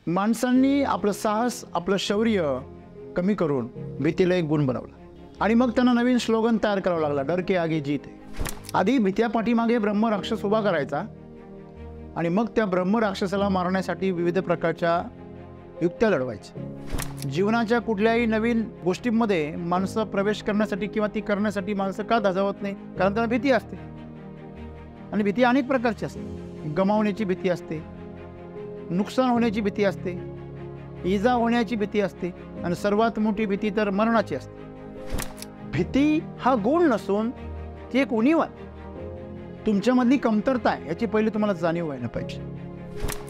माणसांनी आपलं साहस, आपलं शौर्य कमी करून भीतीला एक गुण बनवला आणि मग त्यांना नवीन स्लोगन तयार करावं लागला, डर के आगे जीत है. आधी भीत्या पाठीमागे ब्रह्म राक्षस उभा करायचा आणि मग त्या ब्रह्म राक्षसाला मारण्यासाठी विविध प्रकारच्या युक्त्या लढवायच्या. जीवनाच्या कुठल्याही नवीन गोष्टींमध्ये माणसं प्रवेश करण्यासाठी किंवा ती करण्यासाठी माणसं का धाजावत नाही? कारण त्यांना भीती असते आणि भीती अनेक प्रकारची असते. गमावण्याची भीती असते, नुकसान होण्याची भीती असते, इजा होण्याची भीती असते आणि सर्वात मोठी भीती तर मरणाची असते. भीती हा गुण नसून ती एक उणीव आहे. तुमच्यामधली कमतरता आहे याची पहिली तुम्हाला जाणीव व्हायला पाहिजे.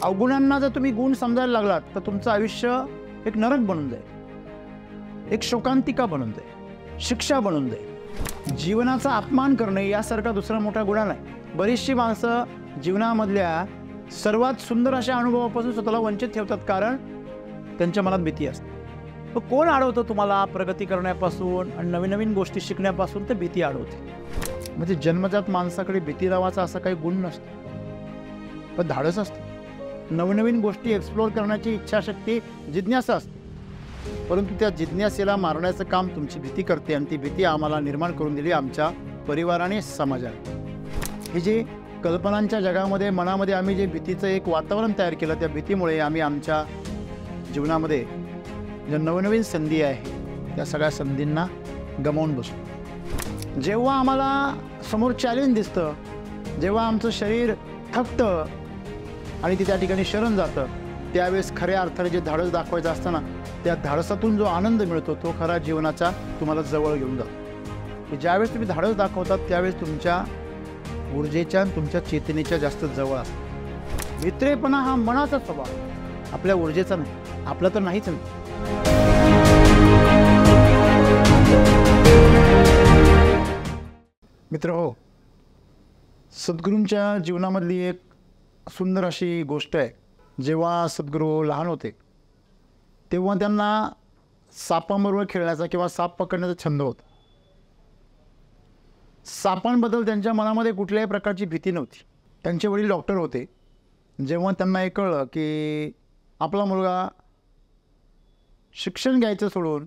अवगुणांना जर तुम्ही गुण समजायला लागलात तर तुमचं आयुष्य एक नरक बनून जाईल, एक शोकांतिका बनून जाईल, शिक्षा बनून जाईल. जीवनाचा अपमान करणे यासारखा दुसरा मोठा गुन्हा नाही. बरीचशी माणसं जीवनामधल्या सर्वात सुंदर अशा अनुभवापासून स्वतःला वंचित ठेवतात कारण त्यांच्या मनात भीती असते. मग कोण अडवतं तुम्हाला प्रगती करण्यापासून आणि नवीन नवीन गोष्टी शिकण्यापासून? तर भीती अडवते. म्हणजे जन्मजात माणसाकडे भीती नावाचा असा काही गुण नसतो, पण धाडस असतं. नवनवीन गोष्टी एक्सप्लोअर करण्याची इच्छाशक्ती, जिज्ञासा असते. परंतु त्या जिज्ञासेला मारण्याचं काम तुमची भीती करते आणि ती भीती आम्हाला निर्माण करून दिली आमच्या परिवाराने, समाजाने. हे जे कल्पनांच्या जगामध्ये मनामध्ये आम्ही जे भीतीचं एक वातावरण तयार केलं, त्या भीतीमुळे आम्ही आमच्या जीवनामध्ये ज्या नवनवीन संधी आहे त्या सगळ्या संधींना गमावून बसतो. जेव्हा आम्हाला समोर चॅलेंज दिसतं, जेव्हा आमचं शरीर थकतं आणि ती त्या ठिकाणी शरण जातं, त्यावेळेस खऱ्या अर्थाने जे धाडस दाखवायचं असतं ना, त्या धाडसातून जो आनंद मिळतो तो खरा जीवनाचा तुम्हाला जवळ घेऊन जातो. ज्यावेळेस तुम्ही धाडस दाखवतात त्यावेळेस तुमच्या ऊर्जेच्या आणि तुमच्या चेतनेच्या जास्त जवळ असतो. भित्रेपणा हा मनाचा स्वभाव, आपल्या ऊर्जेचा नाही, आपला तर नाहीच नाही. मित्र हो, सद्गुरूंच्या जीवनामधली एक सुंदर अशी गोष्ट आहे. जेव्हा सद्गुरू लहान होते तेव्हा त्यांना सापांबरोबर खेळण्याचा किंवा साप पकडण्याचा छंद होता. सापांबद्दल त्यांच्या मनामध्ये कुठल्याही प्रकारची भीती नव्हती. त्यांचे वडील डॉक्टर होते. जेव्हा त्यांना हे कळलं की आपला मुलगा शिक्षण घ्यायचं सोडून,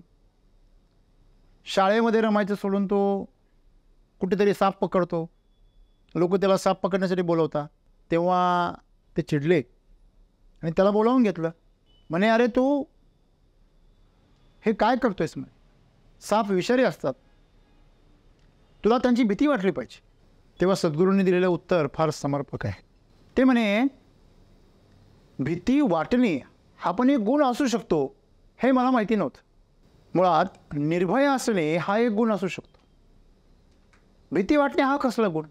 शाळेमध्ये रमायचं सोडून तो कुठेतरी साप पकडतो, लोक त्याला साप पकडण्यासाठी बोलवतात, तेव्हा ते चिडले आणि त्याला बोलावून घेतलं. म्हणे, अरे तू हे काय करतोयस? म्हणे, साप विषारी असतात, तुला त्यांची भीती वाटली पाहिजे. तेव्हा सद्गुरूंनी दिलेलं उत्तर फार समर्पक आहे. ते म्हणे, भीती वाटणे हा पण एक गुण असू शकतो हे मला माहिती नव्हतं. मुळात निर्भय असणे हा एक गुण असू शकतो. भीती वाटणे हा कसला गुण?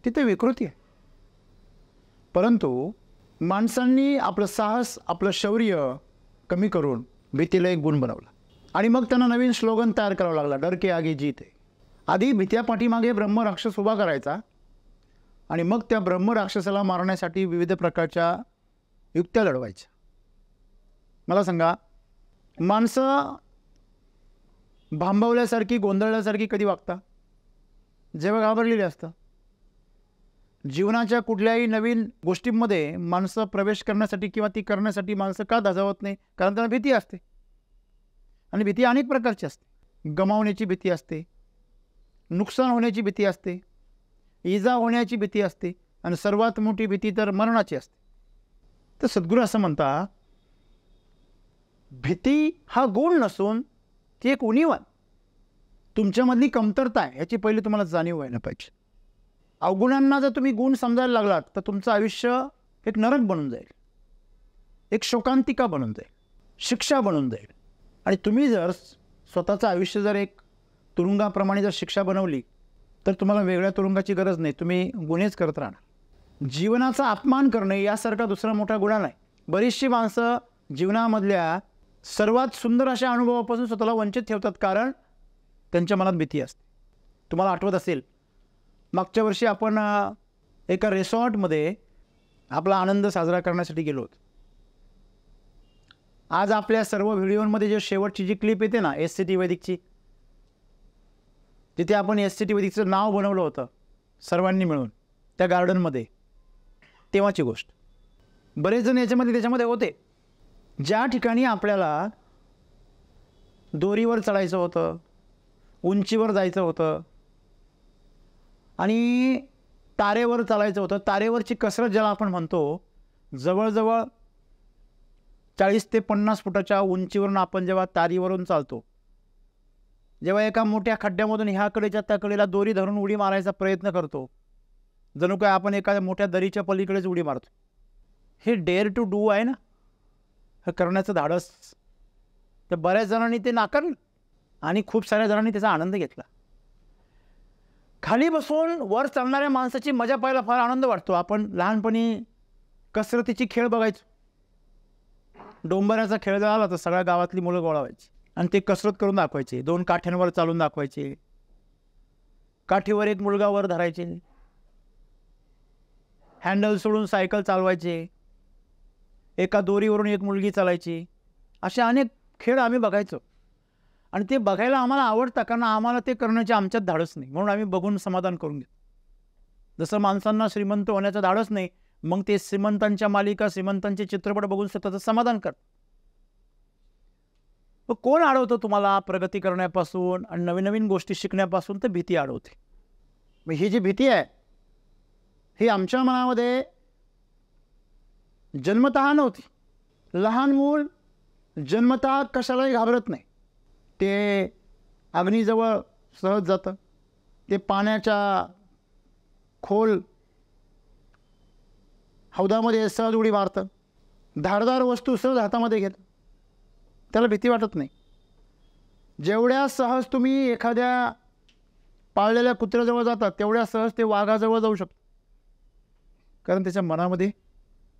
तिथे विकृती आहे. परंतु माणसांनी आपलं साहस, आपलं शौर्य कमी करून भीतीला एक गुण बनवला आणि मग त्यांना नवीन स्लोगन तयार करावं लागला, डर के आगे जीत है. आधी भीत्या पाठीमागे ब्रह्म राक्षस उभा करायचा आणि मग त्या ब्रह्म राक्षसाला मारण्यासाठी विविध प्रकारच्या युक्त्या लढवायच्या. मला सांगा, माणसं भांबवल्यासारखी, गोंधळल्यासारखी कधी वागता? जेव्हा घाबरलेली असतं. जीवनाच्या कुठल्याही नवीन गोष्टींमध्ये माणसं प्रवेश करण्यासाठी किंवा ती करण्यासाठी माणसं का धाजावत नाही? कारण त्यांना भीती असते आणि भीती अनेक प्रकारची असते. गमावण्याची भीती असते, नुकसान होण्याची भीती असते, इजा होण्याची भीती असते आणि सर्वात मोठी भीती तर मरणाची असते. तर सद्गुरू असं म्हणतात, भीती हा गुण नसून ती एक उणीव आहे. तुमच्यामधली कमतरता आहे याची पहिली तुम्हाला जाणीव व्हायला पाहिजे. अवगुणांना जर तुम्ही गुण समजायला लागलात तर तुमचं आयुष्य एक नरक बनून जाईल, एक शोकांतिका बनून जाईल, शिक्षा बनून जाईल. आणि तुम्ही जर स्वतःचं आयुष्य जर एक तुरुंगाप्रमाणे जर शिक्षा बनवली तर तुम्हाला वेगळ्या तुरुंगाची गरज नाही, तुम्ही गुन्हेच करत राहणार. जीवनाचा अपमान करणे यासारखा दुसरा मोठा गुन्हा नाही. बरीचशी माणसं जीवनामधल्या सर्वात सुंदर अशा अनुभवापासून स्वतःला वंचित ठेवतात कारण त्यांच्या मनात भीती असते. तुम्हाला आठवत असेल, मागच्या वर्षी आपण एका रिसॉर्टमध्ये आपला आनंद साजरा करण्यासाठी गेलो होतो. आज आपल्या सर्व व्हिडिओमध्ये जे शेवटची जी क्लिप येते ना SCT वैदिकची, जिथे आपण SCT वैदिकचं नाव बनवलं होतं सर्वांनी मिळून त्या गार्डनमध्ये, तेव्हाची गोष्ट. बरेच जण त्याच्यामध्ये होते ज्या ठिकाणी आपल्याला दोरीवर चढायचं होतं, उंचीवर जायचं होतं आणि तारेवर चालायचं होतं, तारेवरची कसरत ज्याला आपण म्हणतो, जवळजवळ 40 ते 50 फुटाच्या उंचीवरून आपण जेव्हा तारीवरून चालतो, जेव्हा एका मोठ्या खड्ड्यामधून ह्याकडेच्या त्याकडेला दोरी धरून उडी मारायचा प्रयत्न करतो, जणू काय आपण एखाद्या मोठ्या दरीच्या पलीकडेच उडी मारतो. हे डेअर टू डू आहे ना, हे करण्याचं धाडस. तर बऱ्याच जणांनी ते नाकारलं आणि खूप साऱ्या जणांनी त्याचा आनंद घेतला. खाली बसून वर चालणाऱ्या माणसाची मजा पाहायला फार आनंद वाटतो. आपण लहानपणी कसरतीची खेळ बघायचो. डोंबऱ्याचा खेळ जर आला तर सगळ्या गावातली मुलं गोळा व्हायची आणि ते कसरत करून दाखवायचे. 2 काठ्यांवर चालून दाखवायचे. काठीवर एक मुलगा वर धरायचे, हँडल सोडून सायकल चालवायचे, एका दोरीवरून एक मुलगी चालायची. असे अनेक खेळ आम्ही बघायचो आणि ते बघायला आम्हाला आवडतं, कारण आम्हाला ते करण्याचे आमच्यात धाडस नाही, म्हणून आम्ही बघून समाधान करून घेतो. जसं माणसांना श्रीमंत होण्याचं धाडस नाही, मग ते श्रीमंतांच्या मालिका, श्रीमंतांचे चित्रपट बघून स्वतःचं समाधान करतात. कोण अडवतं तुम्हाला प्रगती करण्यापासून आणि नवीन नवीन गोष्टी शिकण्यापासून? तर भीती अडवते. मग ही जी भीती आहे ही आमच्या मनामध्ये जन्मतः नव्हती. लहान मूल जन्मतः कशालाही घाबरत नाही. ते अग्नीजवळ सहज जातं, ते पाण्याच्या खोल हौदामध्ये सहज उडी मारतं, धारदार वस्तू सहज हातामध्ये घेतं, त्याला भीती वाटत नाही. जेवढ्या सहज तुम्ही एखाद्या पाळलेल्या कुत्र्याजवळ जातात तेवढ्या सहज ते वाघाजवळ जाऊ शकतो, कारण त्याच्या मनामध्ये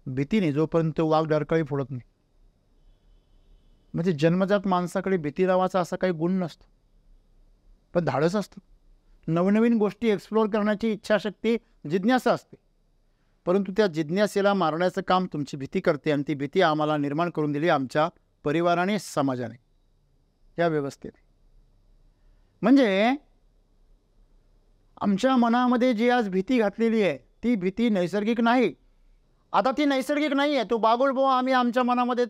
भीती नाही, जोपर्यंत तो वाघ डरकाळी फोडत नाही. म्हणजे जन्मजात माणसाकडे भीती नावाचा असा काही गुण नसतो, पण धाडस असतं. नवनवीन गोष्टी एक्सप्लोअर करण्याची इच्छाशक्ती, जिज्ञासा असते. परंतु त्या जिज्ञासेला मारण्याचं काम तुमची भीती करते आणि ती भीती आम्हाला निर्माण करून दिली आमच्या परिवाराने, समाजाने, या व्यवस्थेने. म्हणजे आमच्या मनामध्ये जी आज भीती घातलेली आहे ती भीती नैसर्गिक नाही. आता ती नैसर्गिक नाही आहे, तो बागुलबुवा आम्ही आमच्या मनामध्ये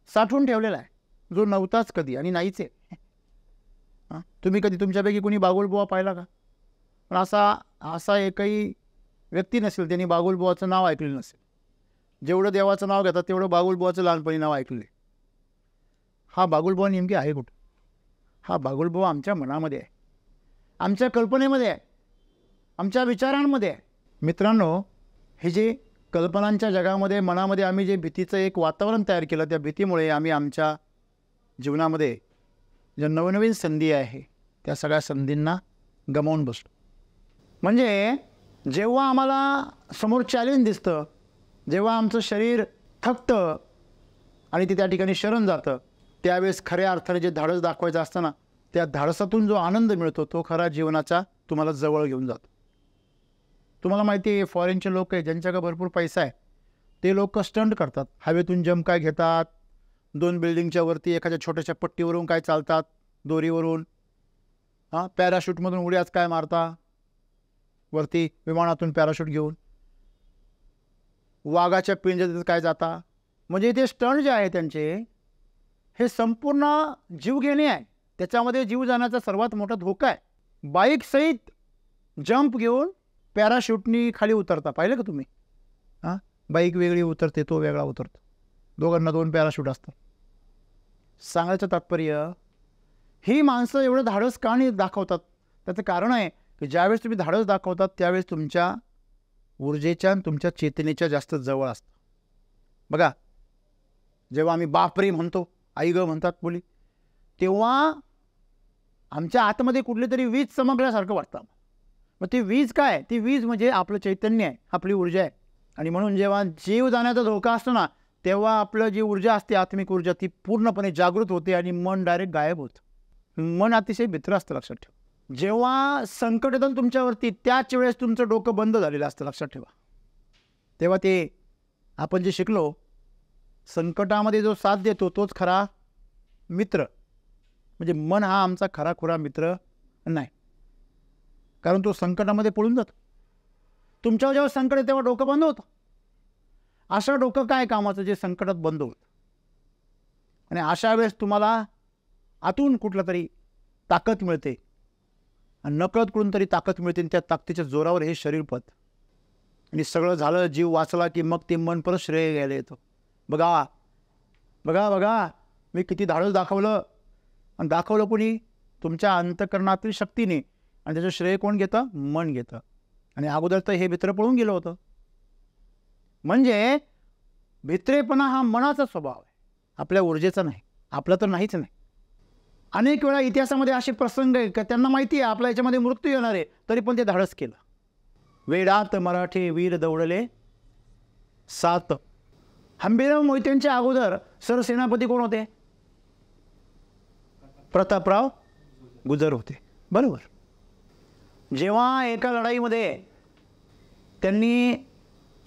साठवून ठेवलेला आहे, जो नव्हताच कधी आणि नाहीच आहे. तुम्ही कधी तुमच्यापैकी कोणी बागुलबुवा पाहिला का? पण असा एकही व्यक्ती नसेल त्यांनी बागुलबुवाचं नाव ऐकलेलं नसेल. जेवढं देवाचं नाव घेतात तेवढं बागुलबुवाचं लहानपणी नाव ऐकले. हा बागुलबुवा नेमकी आहे कुठं? हा बागुलबुवा आमच्या मनामध्ये आहे, आमच्या कल्पनेमध्ये आहे, आमच्या विचारांमध्ये आहे. मित्रांनो, हे जे कल्पनांच्या जगामध्ये, मनामध्ये आम्ही जे भीतीचं एक वातावरण तयार केलं, त्या भीतीमुळे आम्ही आमच्या जीवनामध्ये ज्या नवनवीन संधी आहे त्या सगळ्या संधींना गमावून बसलो. म्हणजे जेव्हा आम्हाला समोर चॅलेंज दिसतं, जेव्हा आमचं शरीर थकतं आणि ते त्या ठिकाणी शरण जातं, त्यावेळेस खऱ्या अर्थाने जे धाडस दाखवायचं असतं ना, त्या धाडसातून जो आनंद मिळतो तो खरा जीवनाचा तुम्हाला जवळ घेऊन जातो. तुम्हाला माहिती आहे, फॉरेनचे लोक आहे ज्यांच्याकडे भरपूर पैसा आहे, ते लोक स्टंट करतात. हवेतून जंप काय घेतात, 2 बिल्डिंगच्या वरती एखाद्या छोट्याशा पट्टीवरून काय चालतात, दोरीवरून, पॅराशूटमधून उड्याच काय मारता, वरती विमानातून पॅराशूट घेऊन, वाघाच्या पिंजऱ्यात काय जाता. म्हणजे ते स्टंट जे आहे त्यांचे, हे संपूर्ण जीव घेणे आहे. त्याच्यामध्ये जीव जाण्याचा सर्वात मोठा धोका आहे. बाईक सहित जंप घेऊन पॅराशूटनी खाली उतरता पाहिलं का तुम्ही? बाईक वेगळी उतरते, तो वेगळा उतरतो, दोघांना 2 पॅराशूट असतात. सांगायचं तात्पर्य, ही माणसं एवढं धाडस का नाही दाखवतात? त्याचं कारण आहे की ज्यावेळेस तुम्ही धाडस दाखवतात त्यावेळेस तुमच्या ऊर्जेच्या आणि तुमच्या चेतनेच्या जास्त जवळ असतं. बघा, जेव्हा आम्ही बापरे म्हणतो, आई ग म्हणतात मुली, तेव्हा आमच्या आतमध्ये कुठली तरी वीज चमकल्यासारखं वाटतं. मग ती वीज काय? ती वीज म्हणजे आपलं चैतन्य आहे, आपली ऊर्जा आहे. आणि म्हणून जेव्हा जीव जाण्याचा धोका असतो ना, तेव्हा आपलं जी ऊर्जा असते, आत्मिक ऊर्जा, ती पूर्णपणे जागृत होते आणि मन डायरेक्ट गायब होतं. मन अतिशय भित्र असतं, लक्षात ठेवा. जेव्हा संकट येतं तुमच्यावरती त्याच वेळेस तुमचं डोकं बंद झालेलं असतं, लक्षात ठेवा. तेव्हा ते आपण जे शिकलो, संकटामध्ये जो साथ देतो तोच खरा मित्र. म्हणजे मन हा आमचा खरा खुरा मित्र नाही, कारण तो संकटामध्ये पळून जातो. तुमच्यावर जेव्हा संकट आहे तेव्हा डोकं बंद होतं असं डोकं काय कामाचं जे संकटात बंद होतं. आणि अशा वेळेस तुम्हाला आतून कुठलं तरी ताकद मिळते आणि नकळत कुठून तरी ताकद मिळते. त्या ताकदीच्या जोरावर हे शरीर पत आणि सगळं झालं, जीव वाचला की मग ते मन परत श्रेय घ्यायला येतं. बघा बघा बघा मी किती धाडस दाखवलं. आणि दाखवलं कोणी? तुमच्या अंतःकरणातील शक्तीने. आणि त्याचं श्रेय कोण घेतं? मन घेतं. आणि अगोदर तर हे भित्र पळून गेलं होतं. म्हणजे भित्रेपणा हा मनाचा स्वभाव आहे, आपल्या ऊर्जेचा नाही, आपला तर नाहीच नाही. अनेक वेळा इतिहासामध्ये असे प्रसंग आहेत की त्यांना माहिती आहे आपल्या याच्यामध्ये मृत्यू येणार आहे, तरी पण ते धाडस केलं. वेडात मराठे वीर दौडले सात. हंबीरराव मोहित्यांच्या अगोदर सरसेनापती कोण होते? प्रतापराव गुजर होते. बरोबर. जेव्हा एका लढाईमध्ये त्यांनी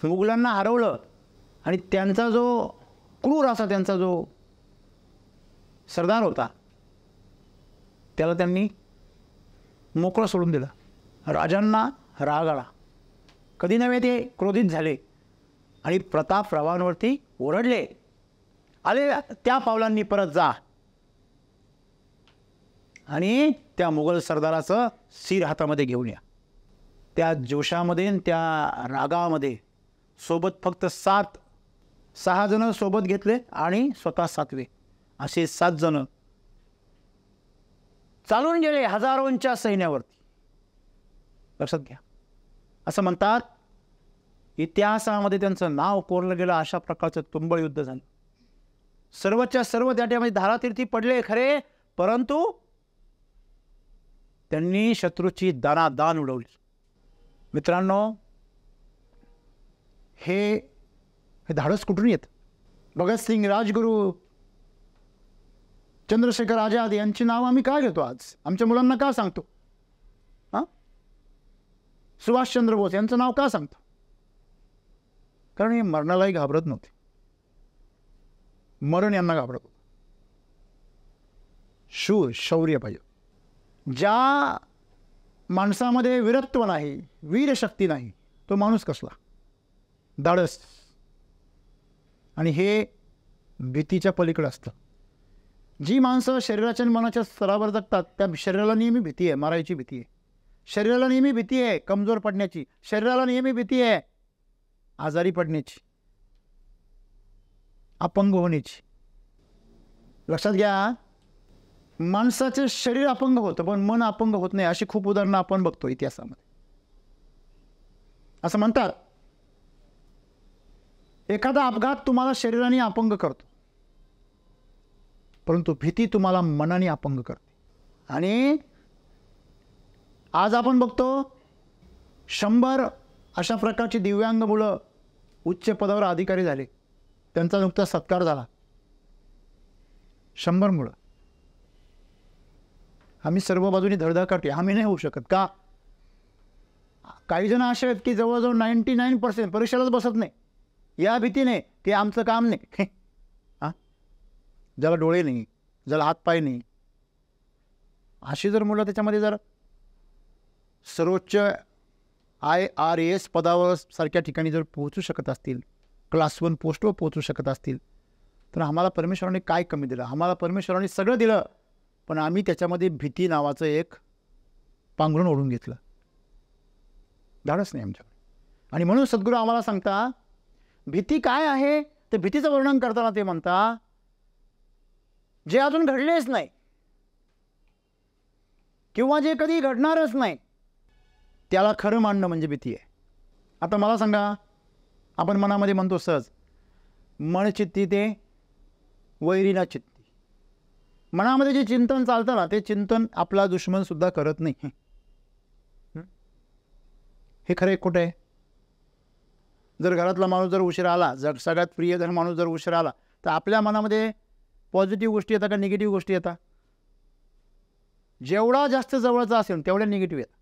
मुघलांना हरवलं आणि त्यांचा जो क्रूर असा त्यांचा जो सरदार होता त्याला त्यांनी मोकळं सोडून दिलं. राजांना राग आला. कधी नव्हे ते क्रोधित झाले आणि प्रतापरावांवरती ओरडले, आले त्या पावलांनी परत जा आणि त्या मुघल सरदाराचं सिर हातामध्ये घेऊन या. त्या जोशामध्ये त्या रागामध्ये सोबत फक्त 6 जण सोबत घेतले आणि स्वतः 7वे असे 7 जण चालून गेले हजारोंच्या सैन्यावरती. लक्षात घ्या. असं म्हणतात इतिहासामध्ये त्यांचं नाव कोरलं गेलं. अशा प्रकारचं तुंबळ युद्ध झालं. सर्वच्या सर्व त्या टायमामध्ये धारातीर्थी पडले खरे, परंतु त्यांनी शत्रूची दानादान उडवली. मित्रांनो, हे धाडस कुठून येतं? भगतसिंग, राजगुरू, चंद्रशेखर आझाद यांची नावं आम्ही का घेतो आज? आमच्या मुलांना का सांगतो? हां, सुभाषचंद्र बोस यांचं नाव का सांगतो? कारण हे मरणालाही घाबरत नव्हते. मरण यांना घाबरत होतं. शूर शौर्य पाहिजे. ज्या माणसामध्ये वीरत्व नाही, वीरशक्ती नाही, तो माणूस कसला? धाडस. आणि हे भीतीच्या पलीकडे असतं. जी माणसं शरीराच्या आणि मनाच्या स्तरावर जगतात त्या शरीराला नेहमी भीती आहे, मारायची भीती आहे. शरीराला नेहमी भीती आहे कमजोर पडण्याची. शरीराला नेहमी भीती आहे आजारी पडण्याची, अपंग होण्याची. लक्षात घ्या, माणसाचं शरीर अपंग होतं पण मन अपंग होत नाही. अशी खूप उदाहरणं आपण बघतो इतिहासामध्ये. असं म्हणतात एखादा अपघात तुम्हाला शरीराने अपंग करतो, परंतु भीती तुम्हाला मनाने अपंग करते. आणि आज आपण बघतो 100 अशा प्रकारची दिव्यांग मुलं उच्च पदावर अधिकारी झाले, त्यांचा नुकताच सत्कार झाला. 100 मुलं. आम्ही सर्व बाजूनी धडधड काढतो. आम्ही नाही होऊ शकत का? काही जण असे आहेत की जवळजवळ 99% परीक्षेलाच बसत नाही या भीतीने की आमचं काम नाही. हां, ज्याला डोळे नाही, ज्याला हातपाय नाही, अशी जर मुलं त्याच्यामध्ये जर सर्वोच्च IRAS पदावर सारख्या ठिकाणी जर पोहोचू शकत असतील, क्लास 1 पोस्टवर पोहोचू शकत असतील, तर आम्हाला परमेश्वराने काय कमी दिलं? आम्हाला परमेश्वराने सगळं दिलं, पण आम्ही त्याच्यामध्ये भीती नावाचं एक पांघरून ओढून घेतलं. धाडस नाही आमच्याकडे. आणि म्हणून सद्गुरू आम्हाला सांगता भीती काय आहे? ते भीतीचं वर्णन करताना ते म्हणता जे अजून घडलेच नाही किंवा जे कधी घडणारच नाही त्याला खरं मानणं म्हणजे भीती आहे. आता मला सांगा, आपण मनामध्ये म्हणतो सहज, मन चित्ती ते वैरीना चित्ती. मनामध्ये जे चिंतन चालतं ना ते चिंतन आपला दुश्मनसुद्धा करत नाही. हे खरं कुठं आहे? जर घरातला माणूस जर उशीर आला, जर सगळ्यात प्रियजन माणूस जर उशीर आला, तर आपल्या मनामध्ये पॉझिटिव्ह गोष्टी येतात का निगेटिव्ह गोष्टी येतात? जेवढा जास्त जवळचा असेल तेवढ्या निगेटिव्ह येतात.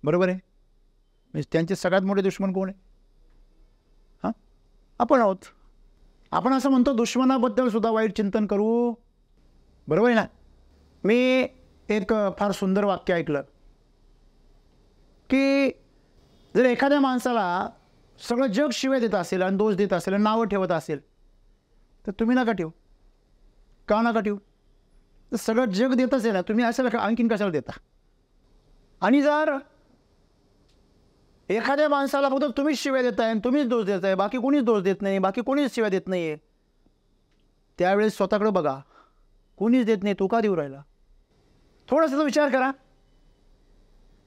बरोबर आहे? म्हणजे त्यांचे सगळ्यात मोठे दुश्मन कोण आहे? हां, आपण आहोत. आपण असं म्हणतो दुश्मनाबद्दल सुद्धा वाईट चिंतन करू. बरोबर आहे ना? मी एक फार सुंदर वाक्य ऐकलं की जर एखाद्या माणसाला सगळं जग शिव्या देत असेल आणि दोष देत असेल आणि नावं ठेवत असेल तर तुम्ही नका ठेवू. का नका ठेवू? तर सगळं जग देत असेल ना, तुम्ही असं आणखीन कशाला देता? आणि जर एखाद्या माणसाला फक्त तुम्हीच शिव्या देताय आणि तुम्हीच दोष देताय, बाकी कोणीच दोष देत नाही, बाकी कोणीच शिव्या देत नाही आहे, त्यावेळेस स्वतःकडे बघा. कोणीच देत नाही, तो का देऊ राहिला? थोडासा विचार करा.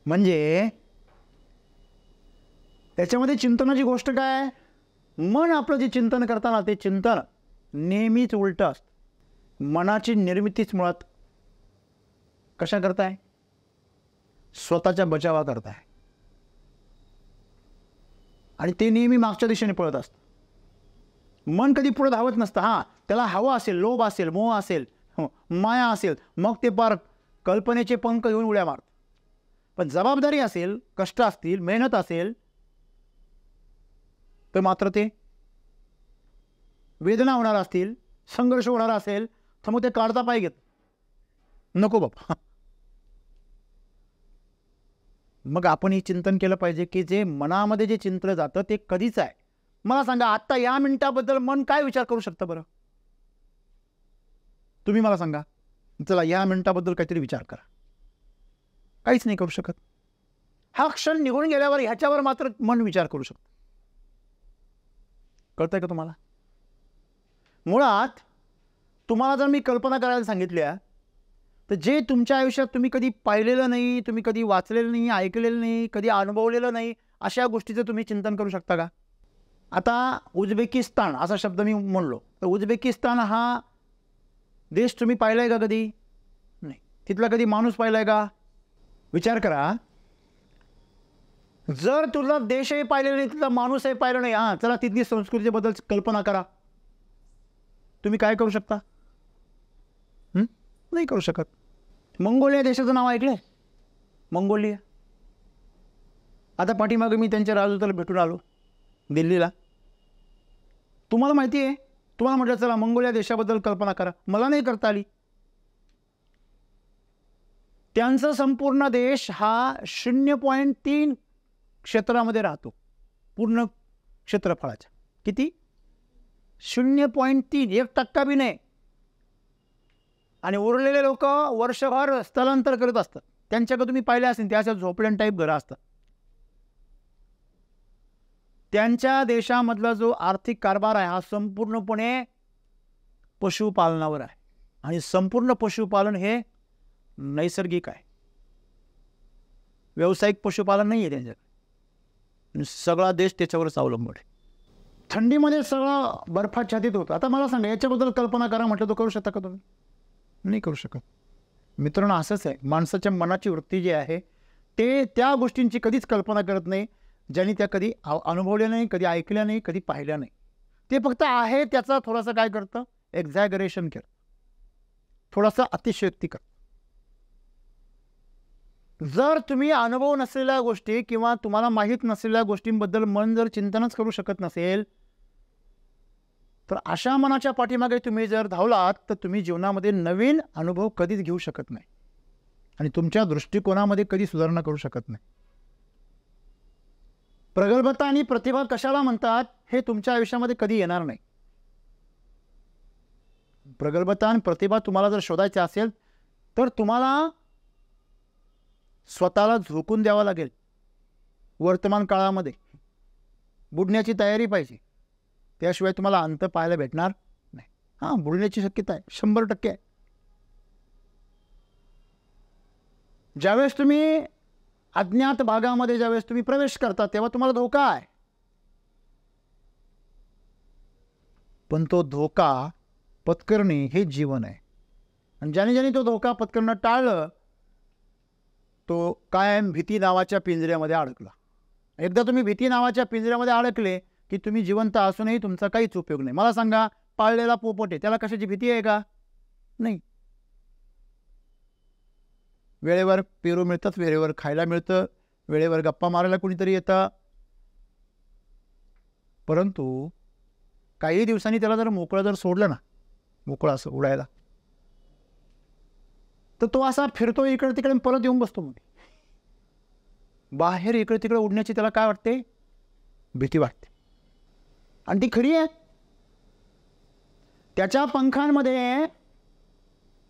म्हणजे त्याच्यामध्ये चिंतनाची गोष्ट काय? मन आपलं जे चिंतन करताना ते चिंतन नेहमीच उलटं असतं. मनाची निर्मितीच मुळात कशा करताय? स्वतःच्या बचावा करताय. आणि ते नेहमी मागच्या दिशेने पळत असतं. मन कधी पुढे धावत नसतं. हां, त्याला हवा असेल, लोभ असेल, मोह असेल, माया असेल, मग ते पार कल्पनेचे पंख घेऊन उड्या मारत. पण जबाबदारी असेल, कष्ट असतील, मेहनत असेल तर मात्र ते वेदना होणार असतील, संघर्ष होणार असेल तर मग ते काढता पाय घेत. नको बाबा. मग आपण हे चिंतन केलं पाहिजे की जे मनामध्ये जे चिंतलं जातं ते कधीच आहे. मला सांगा, आत्ता या मिनिटाबद्दल मन काय विचार करू शकतं बरं? तुम्ही मला सांगा. चला, या मिनिटाबद्दल काहीतरी विचार करा. काहीच नाही करू शकत. हा क्षण निघून गेल्यावर ह्याच्यावर मात्र मन विचार करू शकतं. कळतंय का तुम्हाला? मुळात तुम्हाला जर मी कल्पना करायला सांगितल्या तर जे तुमच्या आयुष्यात तुम्ही कधी पाहिलेलं नाही, तुम्ही कधी वाचलेलं नाही, ऐकलेलं नाही, कधी अनुभवलेलं नाही, अशा गोष्टीचं तुम्ही चिंतन करू शकता का? आता उझबेकिस्तान असा शब्द मी म्हणलो तर उझबेकिस्तान हा देश तुम्ही पाहिला आहे का कधी? नाही. तिथला कधी माणूस पाहिला आहे का? विचार करा. जर तुला देशही पाहिलेला नाही, तिथला माणूसही पाहिला नाही, हां, चला तिथली संस्कृतीबद्दल कल्पना करा. तुम्ही काय करू शकता? नाही करू शकत. मंगोलिया देशाचं नाव ऐकलंय? मंगोलिया. आता पाठीमागे मी त्यांच्या राजदूताला भेटून आलो दिल्लीला. तुम्हाला माहिती आहे, तुम्हाला म्हटलं चला मंगोलिया देशाबद्दल कल्पना करा, मला नाही करता आली. त्यांचा संपूर्ण देश हा 0.3 क्षेत्रामध्ये राहतो, पूर्ण क्षेत्रफळाच्या. किती? 0.3, 1% बी नाही. आणि उरलेले लोक वर्षभर स्थलांतर करत असतात. त्यांच्याकडे तुम्ही पाहिले असेल, त्या अशा झोपड्यां टाईप घरं असतात. त्यांच्या देशामधला जो आर्थिक कारभार आहे हा संपूर्णपणे पशुपालनावर आहे. आणि संपूर्ण पशुपालन हे नैसर्गिक आहे, व्यावसायिक पशुपालन नाही आहे त्यांच्याकडे. सगळा देश त्याच्यावरच अवलंबून आहे. थंडीमध्ये सगळं बर्फाच्छादित होतं. आता मला सांगा, याच्याबद्दल कल्पना करा म्हटलं तर करू शकता का तुम्ही? नाही करू शकत. मित्रांनो, असंच आहे. माणसाच्या मनाची वृत्ती जी आहे ते त्या गोष्टींची कधीच कल्पना करत नाही ज्यांनी त्या कधी अनुभवल्या नाही, कधी ऐकल्या नाही, कधी पाहिल्या नाही. ते फक्त आहे त्याचा थोडासा काय करतं, एक्झॅगरेशन करतं, थोडासा अतिशयोक्ती करतं. जर तुम्ही अनुभव नसलेल्या गोष्टी किंवा तुम्हाला माहीत नसलेल्या गोष्टींबद्दल मन जर चिंतनच करू शकत नसेल तर अशा मनाच्या पाठीमागे तुम्ही जर धावलात तर तुम्ही जीवनामध्ये नवीन अनुभव कधीच घेऊ शकत नाही आणि तुमच्या दृष्टिकोनामध्ये कधी सुधारणा करू शकत नाही. प्रगल्भता आणि प्रतिभा कशाला म्हणतात हे तुमच्या आयुष्यामध्ये कधी येणार नाही. प्रगल्भता आणि प्रतिभा तुम्हाला जर शोधायची असेल तर तुम्हाला स्वतःला झोकून द्यावं लागेल. वर्तमान काळामध्ये बुडण्याची तयारी पाहिजे, त्याशिवाय तुम्हाला अंत पाहायला भेटणार नाही. हां, बुडण्याची शक्यता आहे, 100% आहे. ज्यावेळेस तुम्ही अज्ञात भागामध्ये ज्यावेळेस तुम्ही प्रवेश करता तेव्हा तुम्हाला धोका आहे, पण तो धोका पत्करणे हे जीवन आहे. आणि ज्याने ज्याने तो धोका पत्करणं टाळलं तो कायम भीती नावाच्या पिंजऱ्यामध्ये अडकला. एकदा तुम्ही भीती नावाच्या पिंजऱ्यामध्ये अडकले की तुम्ही जिवंत असूनही तुमचा काहीच उपयोग नाही. मला सांगा, पाळलेला पोपट आहे, त्याला कशाची भीती आहे का? नाही. वेळेवर पेरू मिळतात, वेळेवर खायला मिळतं, वेळेवर गप्पा मारायला कोणीतरी येतं. परंतु काही दिवसांनी त्याला जर मोकळं जर सोडलं ना, मोकळं असं उडायला, तर तो असा फिरतो इकडे तिकडे परत येऊन बसतो. मग बाहेर इकडे तिकडे उडण्याची त्याला काय वाटते? भीती वाटते आणि ती खरी आहे. त्याच्या पंखांमध्ये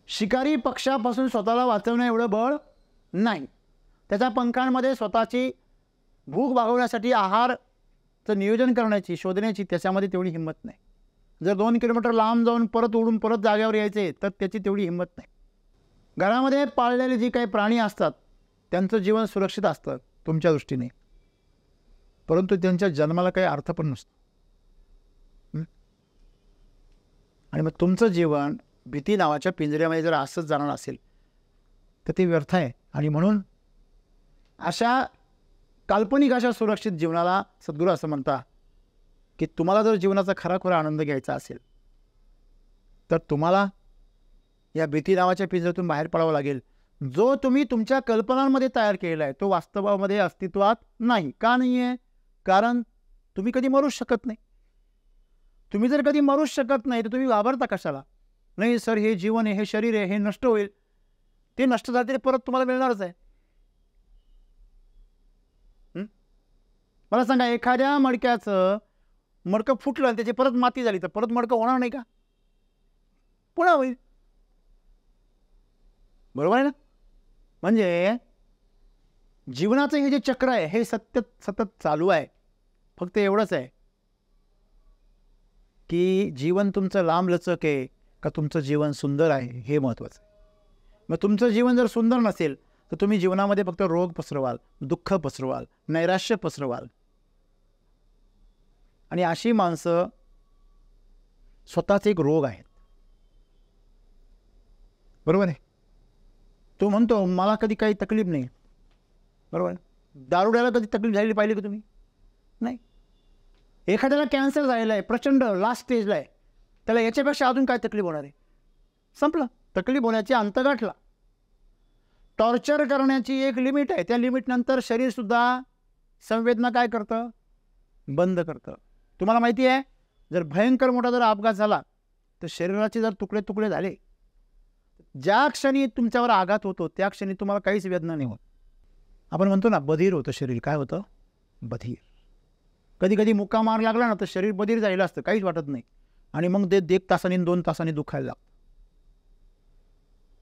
शिकारी पक्षापासून स्वतःला वाचवण्या एवढं बळ नाही. त्याच्या पंखांमध्ये स्वतःची भूक भागवण्यासाठी आहारचं नियोजन करण्याची, शोधण्याची त्याच्यामध्ये तेवढी हिंमत नाही. जर 2 किलोमीटर लांब जाऊन परत उडून परत जागेवर यायचे तर त्याची तेवढी हिंमत नाही. घरामध्ये पाळलेले जी काही प्राणी असतात त्यांचं जीवन सुरक्षित असतं तुमच्या दृष्टीने, परंतु त्यांच्या जन्माला काही अर्थ पण नसतो. आणि मग तुमचं जीवन भीती नावाच्या पिंजऱ्यामध्ये जर असंच जाणार असेल तर ते व्यर्थ आहे. आणि म्हणून अशा काल्पनिक अशा सुरक्षित जीवनाला सद्गुरू असं म्हणता की तुम्हाला जर जीवनाचा खराखुरा आनंद घ्यायचा असेल तर तुम्हाला या भीती नावाच्या पिंजऱ्यातून बाहेर पडावं लागेल. जो तुम्ही तुमच्या कल्पनांमध्ये तयार केलेला आहे तो वास्तवामध्ये अस्तित्वात नाही. का नाही आहे? कारण तुम्ही कधी मरूच शकत नाही. तुम्ही जर कधी मरूच शकत नाही तर तुम्ही घाबरता कशाला? नाही सर, हे जीवन आहे, हे शरीर आहे, हे नष्ट होईल. ते नष्ट झाले तरी परत तुम्हाला मिळणारच आहे. मला सांगा, एखाद्या मडक्याचं मडकं फुटलं आणि त्याची परत माती झाली तर परत मडकं होणार नाही का? पुन्हा होईल. बरोबर आहे ना? म्हणजे जीवनाचं हे जे चक्र आहे हे सतत चालू आहे. फक्त एवढंच आहे की जीवन तुमचं लांबलचक आहे का तुमचं जीवन सुंदर आहे हे महत्त्वाचं आहे. मग तुमचं जीवन जर सुंदर नसेल तर तुम्ही जीवनामध्ये फक्त रोग पसरवाल, दुःख पसरवाल, नैराश्य पसरवाल. आणि अशी माणसं स्वतःच एक रोग आहेत. बरोबर आहे? तो म्हणतो मला कधी काही तकलीफ नाही. बरोबर आहे? दारुड्याला कधी तकलीफ झालेली पाहिली का तुम्ही? नाही. एखाद्याला कॅन्सर झालेला आहे, प्रचंड लास्ट स्टेजला आहे, त्याला याच्यापेक्षा अजून काय तकलीफ होणार आहे? संपलं. तकलीफ होण्याची अंत गाठला. टॉर्चर करण्याची एक लिमिट आहे. त्या लिमिटनंतर शरीरसुद्धा संवेदना काय करतं? बंद करतं. तुम्हाला माहिती आहे, जर भयंकर मोठा जर अपघात झाला तर शरीराचे जर तुकडे तुकडे झाले, ज्या क्षणी तुमच्यावर आघात होतो त्या क्षणी तुम्हाला काहीच वेदना नाही होत. आपण म्हणतो ना बधीर होतं शरीर. काय होतं? बधीर. कधी कधी मुक्का मार लागला ना तर शरीर बधीर झालेलं असतं, काहीच वाटत नाही. आणि मग ते 1 तासाने 2 तासाने दुखायला लागतं.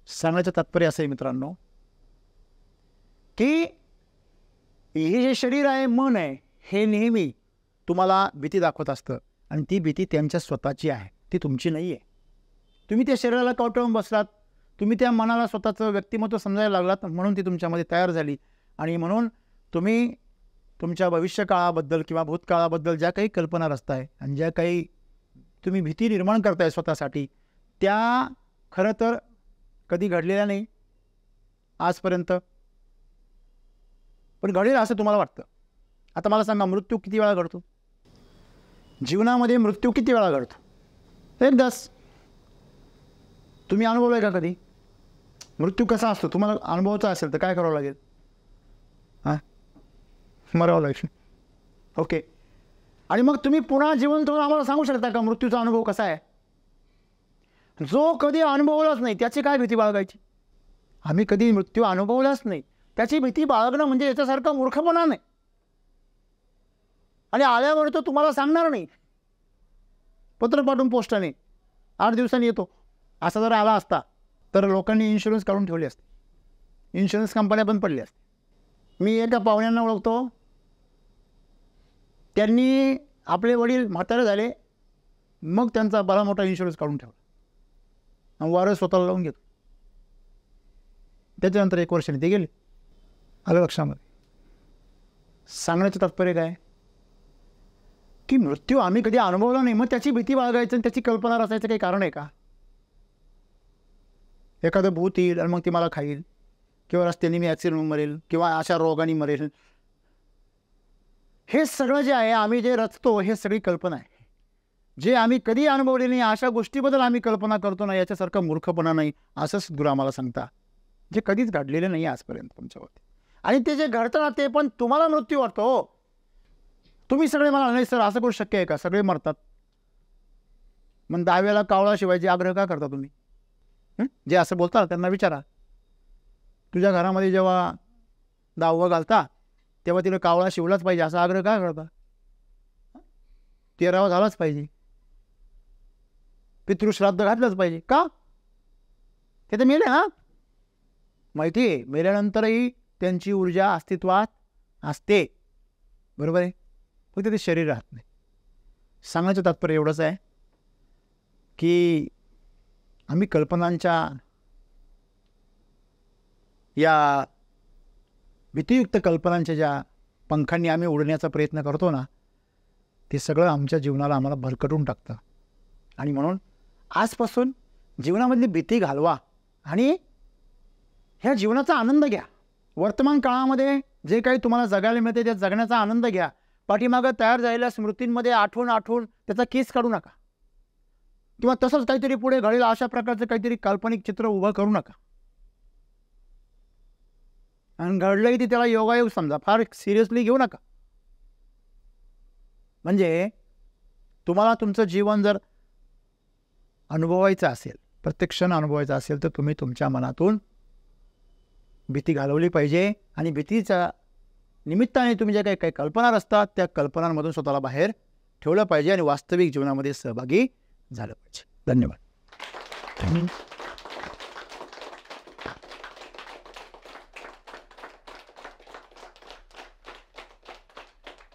सांगायचं तात्पर्य असं आहे मित्रांनो की हे जे शरीर आहे, मन आहे, हे नेहमी तुम्हाला भीती दाखवत असतं. आणि ती भीती त्यांच्या स्वतःची आहे, ती तुमची नाही आहे. तुम्ही त्या शरीराला कवटाळून बसलात, तुम्ही त्या मनाला स्वतःचं व्यक्तिमत्व समजायला लागलात, म्हणून ती तुमच्यामध्ये तयार झाली. आणि म्हणून तुम्ही तुमच्या भविष्यकाळाबद्दल किंवा भूतकाळाबद्दल ज्या काही कल्पना रचताय आणि ज्या काही तुम्ही भीती निर्माण करताय स्वतःसाठी, त्या खरं तर कधी घडलेल्या नाही आजपर्यंत, पण घडेल असं तुम्हाला वाटतं. आता मला सांगा, मृत्यू किती वेळा घडतो? जीवनामध्ये मृत्यू किती वेळा घडतो? एकदाच. तुम्ही अनुभवलाय का कधी? मृत्यू कसा असतो तुम्हाला अनुभवाचा असेल तर काय करावं लागेल? मरावं लागेल. ओके. आणि मग तुम्ही पुन्हा जिवंत होऊन आम्हाला सांगू शकता का मृत्यूचा अनुभव कसा आहे? जो कधी अनुभवलाच नाही त्याची काय भीती बाळगायची? आम्ही कधी मृत्यू अनुभवलाच नाही त्याची भीती बाळगणं म्हणजे याच्यासारखा मूर्खपणा नाही. आणि आल्यावर तो तुम्हाला सांगणार नाही. पत्र पाठवून पोस्टाने 8 दिवसांनी येतो असा जर आला असता तर लोकांनी इन्शुरन्स काढून ठेवले असते, इन्शुरन्स कंपन्या पण पडल्या असते. मी एका पाहुण्यांना ओळखतो, त्यांनी आपले वडील म्हातारे झाले मग त्यांचा बरा मोठा इन्शुरन्स काढून ठेवला आणि वारं स्वतःला लावून घेतो. त्याच्यानंतर 1 वर्षाने ते गेले. आलं लक्षामध्ये? सांगण्याचं तात्पर्य काय की मृत्यू आम्ही कधी अनुभवला नाही, मग त्याची भीती बाळगायचं आणि त्याची कल्पना रचायचं काही कारण आहे का? एखादं भूत येईल आणि मग ती मला खाईल, किंवा रस्त्याने मी ॲक्सिडेंट मरेल, किंवा अशा रोगाने मरेल. हे सगळं जे आहे आम्ही जे रचतो हे सगळी कल्पना आहे. जे आम्ही कधी अनुभवले नाही अशा गोष्टीबद्दल आम्ही कल्पना करतो ना, याच्यासारखा मूर्खपणा नाही असंच गुरु आम्हाला सांगता, जे कधीच घडलेले नाही आजपर्यंत तुमच्यावरती. आणि ते जे घडतं ना ते पण तुम्हाला मृत्यू वाटतो. तुम्ही सगळे मला नाही सर असं करू शक्य आहे का? सगळे मरतात. मग 10 वेळेला कावळा शिवायचे आग्रह का करता तुम्ही? जे असं बोलतात त्यांना विचारा, तुझ्या घरामध्ये जेव्हा 10वा घालता तेव्हा तिला कावळा शिवलाच पाहिजे असा आग्रह का करता? तेरावा झालाच पाहिजे, पितृश्राद्ध घातलंच पाहिजे. का? ते तर मेले ना. माहिती आहे, मेल्यानंतरही त्यांची ऊर्जा अस्तित्वात असते, बरोबर आहे, फक्त ते शरीर राहत नाही. सांगायचं तात्पर्य एवढंच आहे की आम्ही कल्पनांच्या या भीतियुक्त कल्पनांच्या ज्या पंखांनी आम्ही उडण्याचा प्रयत्न करतो ना, ते सगळं आमच्या जीवनाला आम्हाला भरकटून टाकतं. आणि म्हणून आजपासून जीवनामधली भीती घालवा आणि ह्या जीवनाचा आनंद घ्या. वर्तमान काळामध्ये जे काही तुम्हाला जगायला मिळते त्या जगण्याचा आनंद घ्या. पाठीमागं तयार झालेल्या स्मृतींमध्ये आठवून त्याचा केस काढू नका, किंवा तसंच काहीतरी पुढे घडेल अशा प्रकारचं काहीतरी काल्पनिक चित्र उभं करू नका. आणि घडलंही ते त्याला योगायोग समजा, फार सिरियसली घेऊ नका. म्हणजे तुम्हाला तुमचं जीवन जर अनुभवायचं असेल, प्रत्यक्षानं अनुभवायचं असेल, तर तुम्ही तुमच्या मनातून भीती घालवली पाहिजे. आणि भीतीच्या निमित्ताने तुम्ही ज्या काही कल्पना असतात त्या कल्पनांमधून स्वतःला बाहेर ठेवलं पाहिजे आणि वास्तविक जीवनामध्ये सहभागी झालं पाहिजे. धन्यवाद.